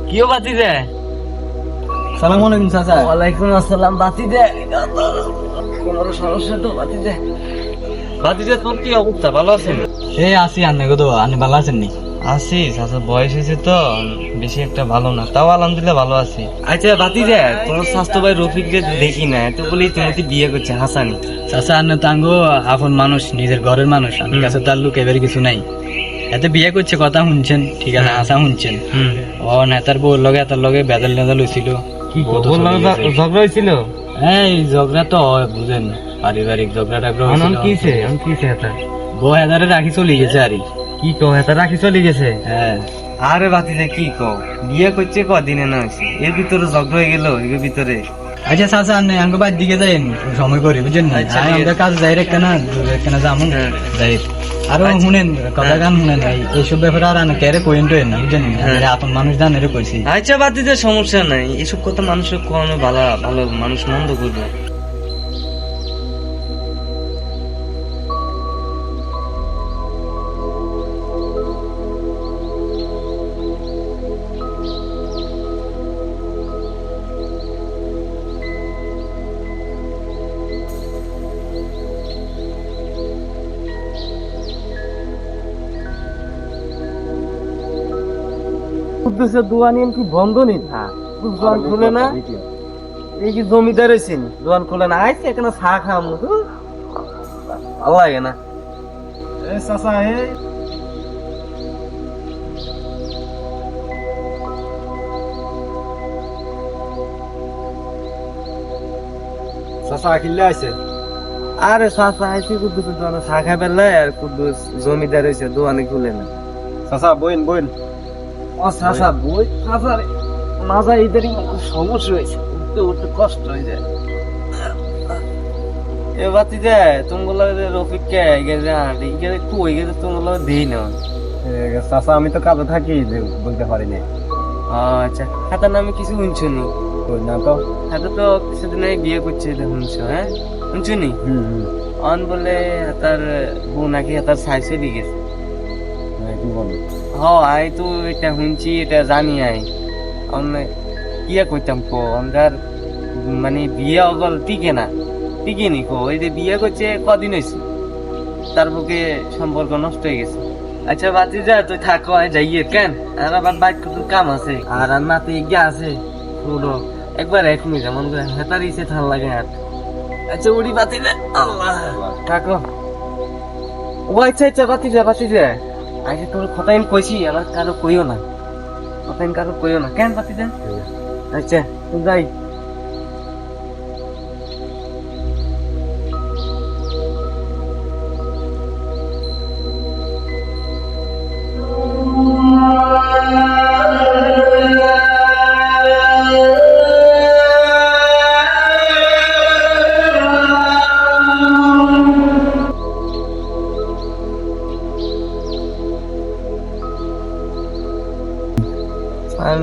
কিও বাতি দে। সালাম আলাইকুম চাচা। ওয়ালাইকুম আসসালাম। বাতি দে, কোনো সমস্যা তো? বাতি দে। বাতি দে, তোর কি অবস্থা, ভালো আছেন? এই আছি, আন্নে গো তো আন্নে ভালো আছেন নি? আছি চাচা, বয়স হয়েছে তো বেশি একটা ভালো না, তাও আলহামদুলিল্লাহ ভালো আছি। আচ্ছা বাতি দে, তোমার স্বাস্থ্য ভাই রফিককে দেখি না, এত বলি তুমি বিয়ে করছে হাসানি। চাচা আন্নে তাঙ্গো আপন মানুষ, নিজের ঘরের মানুষ, আমার কাছে তার লুক এবার কিছু নাই। এতে বিয়ে করছে, কথা শুনছেন, ঠিক আছে, হাসা শুনছেন। ও নেতার বউর লগে তার লগে বেদাল নেদাল হয়েছিল। কি ঝগড়া হয়েছিল? এই ঝগড়া তো হয়, বুঝেন, পারিবারিক ঝগড়া টাগড়া হয়েছিল। বউ হেদারে রাখি চলে গেছে আর কি কো, এটা রাখি চলে গেছে? হ্যাঁ। আরে বাতিজা কি কো, বিয়ে করছে কদিনে না হয়েছে, এর ভিতরে ঝগড়া হয়ে গেল এর ভিতরে? আচ্ছা চাচা আন্নে আঙ্গ বাদ দিকে যাই সময় করি, বুঝছেন না? আচ্ছা, আমাদের কাজ যাই রেখে না, রেখে যাবো যাই। আরো শুনেন, কথা গান শুনেন, এইসব ব্যাপারে আর আনে কেরে কইন তো না, বুঝছেন? আপন মানুষ জান এর কইছি। আচ্ছা বাতিজা, সমস্যা নাই, এসব কথা মানুষের কোনো ভালো ভালো মানুষ মন্দ করবে। কুদ্দুসের দোয়া নিয়ে কি বন্ধ নেই? দোয়ান খুলে না, এই কি জমিদার হয়েছেন, দোয়ান খুলে না, আইসে এখানে চা খাম, ভালো লাগে না। চাচা চাচা কিল্লে আছে? আরে চাচা আইসি কুদ্দুসের দোয়ানে চা খাই পেলাই, আর কুদ্দুস জমিদার হয়েছে দোয়ানে খুলে না। চাচা বইন বইন। ও চাচা বই, চাচা মাজা ইদারিং সমস্যা হয়েছে, উঠতে উঠতে কষ্ট হয়ে যায়। এ বাতি যায় তোমাগুলো রফিককে গেছে কই গেছে, তোমাগুলো দিই না। চাচা আমি তো কাজে থাকি, বলতে পারি না। আচ্ছা, হাতার নামে কিছু শুনছো নি? না তো। হাতে তো কিছুদিন আগে বিয়ে করছে, এটা শুনছো? হ্যাঁ শুনছো নি? অন বলে হাতার বউ নাকি হাতার সাইসে দিয়ে গেছে। কি বলো? আই তো এটা শুনছি, এটা জানি আই। কিয়া করতাম কো আমার, মানে বিয়ে অগল টিকে না, টিকে নি কো, এই যে বিয়ে করছে কদিন হয়েছে, তার বুকে সম্পর্ক নষ্ট হয়ে গেছে। আচ্ছা বাতি যা, তুই থাকো, যাইয়ে কেন, আর আবার বাইক কত কাম আছে, আর নাতে গিয়ে আছে পুরো একবার এখনই যেমন করে হেতার ইসে ঠান লাগে আর। আচ্ছা উড়ি বাতি যা, আল্লাহ থাকো। ও আচ্ছা আচ্ছা বাতি যা, বাতি যা, আগে তোর কথা আমি কইছি, আবার কারো কইও না, কথা আমি কারো কইও না, কেন বাতি যা? আচ্ছা যাই।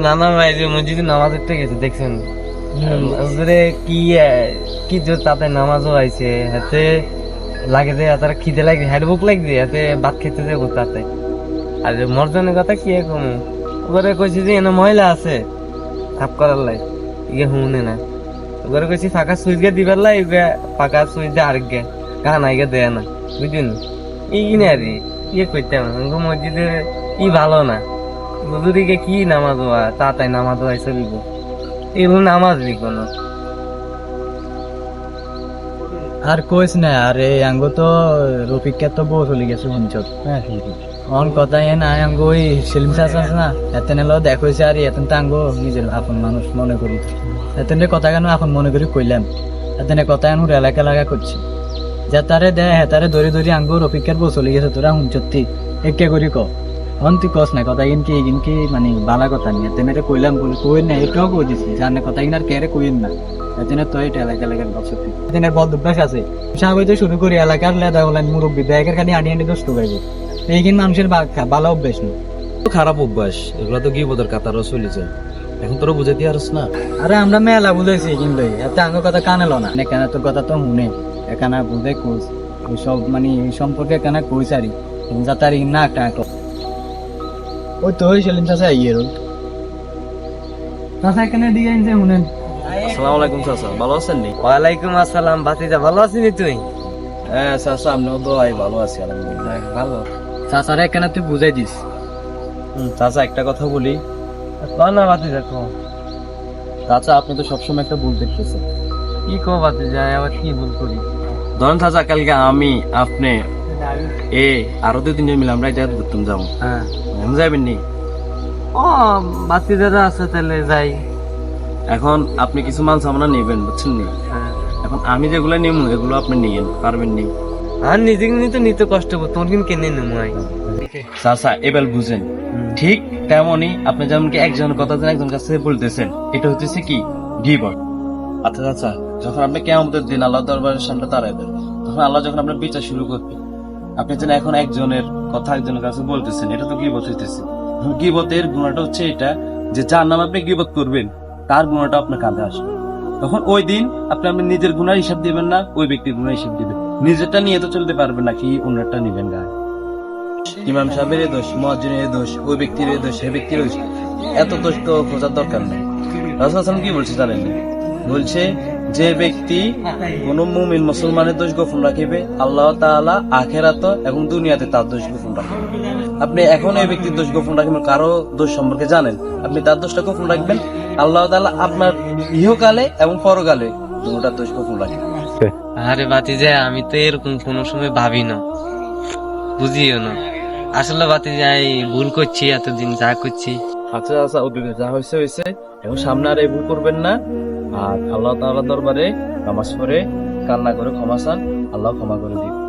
নানা ভাই যে মসজিদে নামাজ পড়তে গেছে, দেখছেন? কি কি জোর তাতে নামাজও আইছে, হাতে লাগে যে তার খিদে লাগে, হেডবুক লাগছে, হাতে ভাত খেতে যাবো তাতে। আর মর্জনের কথা কি কম, ওরে কইছি যে এনে মহিলা আছে সাফ করার লাই, ইয়ে শুনে না। ওরে কইছি ফাঁকা সুইচ গে দিবার লাই, ফাঁকা সুইচ দিয়ে আরেক গে গান আইগে দেয় না, বুঝলেন? ইনে আর ইয়ে করতাম মসজিদে ই ভালো না, হুজুরিকে কি নামাজ হওয়া, তাতাই নামাজ হওয়াই চলিব, এগুলো নামাজ লিখো না। আর কইস না, আরে আঙ্গ তো রফিককে তো বউ চলে গেছে শুনছ। হ্যাঁ অন কথা না, আঙ্গ ওই সেলিম চাচা আছে না, এতেন এলো দেখছে, আর এতেন তো আঙ্গ নিজের আপন মানুষ মনে করি, এতেন কথা কেন আপন মনে করি কইলাম, এতেন কথা এখন এলাকা লাগা করছি, যে তারে দে হেতারে ধরে ধরে আঙ্গ রফিকের বউ চলে গেছে, তোরা শুনছি একে করি ক অন তুই কস না কথা ইনকি মানে বালা কথা নিয়ে এতেন কইলাম বলি কই না, এটাও কই দিছি জানে কথা কিনার কেরে কইন না, এদিনের তো এটা এলাকার বছর এদিনের বদ অভ্যাস আছে, সাহায্য শুরু করি এলাকার লেদা বলেন মুরব্বী ব্যাগের খালি আনি আনি দোস্ত গাইবে, এইখান মানুষের ভালো অভ্যাস নেই, খারাপ অভ্যাস, এগুলো তো গিবদের কাতারও চলে যায়, এখন তোরা বুঝাইতে পারস না। আরে আমরা মেলা বুঝাইছি কিন্তু এত আঙ্গ কথা কানেলো না, এখানে তোর কথা তো শুনে এখানে বুঝে কোচ সব মানে এই সম্পর্কে এখানে কইস আরি যাতারি না একটা ওই তো ওই সেলিম চাচা ইয়ের চাচা এখানে দিয়ে যে শুনেন। আসসালামু আলাইকুম চাচা, ভালো আছেন নি? ওয়ালাইকুম আসসালাম ভাতিজা, ভালো আছিস তুই? হ্যাঁ চাচা, আমিও তো ভালো আছি আলহামদুলিল্লাহ। ভালো। চাচারা এখানে তুই বুঝাই দিস। চাচা একটা কথা বলি। কও না ভাতিজা, কও। চাচা আপনি তো সবসময় একটা ভুল দেখতেছেন। কি কও ভাতিজা, আবার কি ভুল করি? ধরেন চাচা, কালকে আমি আপনি আরো 2-3 জন মিলে আমরা এটা ঘুরতাম যাবো, হ্যাঁ। আমি যাবেন নি? ও ভাতিজারা আছে, তাহলে যাই। এখন আপনি কিছু মাল সামনা নেবেন, বুঝছেন নি? হ্যাঁ। এখন আমি যেগুলো নেব এগুলো আপনি নিয়েন, পারবেন নি? আর নিজে নিতে কষ্ট করো, তোমার কিন্তু কেনে নেবো। চাচা এবার বুঝেন, ঠিক তেমনই আপনি যেমন কি একজনের কথা একজন কাছে বলতেছেন, এটা হচ্ছে কি গীবত। আচ্ছা চাচা, যখন আপনি কিয়ামতের দিন আল্লাহ দরবারের সামনে দাঁড়াবেন, তখন আল্লাহ যখন আপনার বিচার শুরু করবে, আপনি যেন এখন একজনের কথা একজনের কাছে বলতেছেন, এটা তো গীবত হইতেছে। গীবতের গুণাটা হচ্ছে এটা যে যার নাম আপনি গীবত করবেন তার গুণাটা আপনার কাঁধে আসবে। তখন ওই দিন আপনি নিজের গুণার হিসাব দিবেন না, ওই ব্যক্তির গুণার হিসাব দিবেন। নিজেরটা নিয়ে তো চলতে পারবেন না, কি অন্যটা নিবেন গায়ে। ইমাম সাহেবের দোষ, মুয়াজ্জিনের দোষ, ওই ব্যক্তির দোষ, সে ব্যক্তির দোষ, এত দোষ তো খোঁজার দরকার নেই। রাসূল সাল্লাল্লাহু আলাইহি ওয়াসাল্লাম কি বলছে জানেন? বলছে যে ব্যক্তি কোন মুমিন মুসলমানের দোষ গোপন রাখিবে, আল্লাহ তাআলা আখিরাত এবং দুনিয়াতে তার দোষ গোপন রাখবে। আপনি এখন এই ব্যক্তির দোষ গোপন রাখবেন, কারো দোষ সম্পর্কে জানেন, আপনি তার দোষটা গোপন রাখবেন, আল্লাহ তাআলা আপনার ইহকালে এবং পরকালে দুটোটার দোষ গোপন রাখবেন। আরে ভাতিজা, আমি তো এরকম কোনো সময় ভাবি না, বুঝিও না। আসলে ভাতিজা এই ভুল করছি, এতদিন যা করছি। আচ্ছা আচ্ছা, ওদিকে যা হয়েছে হয়েছে, এখন সামনে আর এই ভুল করবেন না। আর আল্লাহ তাআলার দরবারে নামাজ পড়ে কান্না করে ক্ষমা চান, আল্লাহ ক্ষমা করে দিবেন।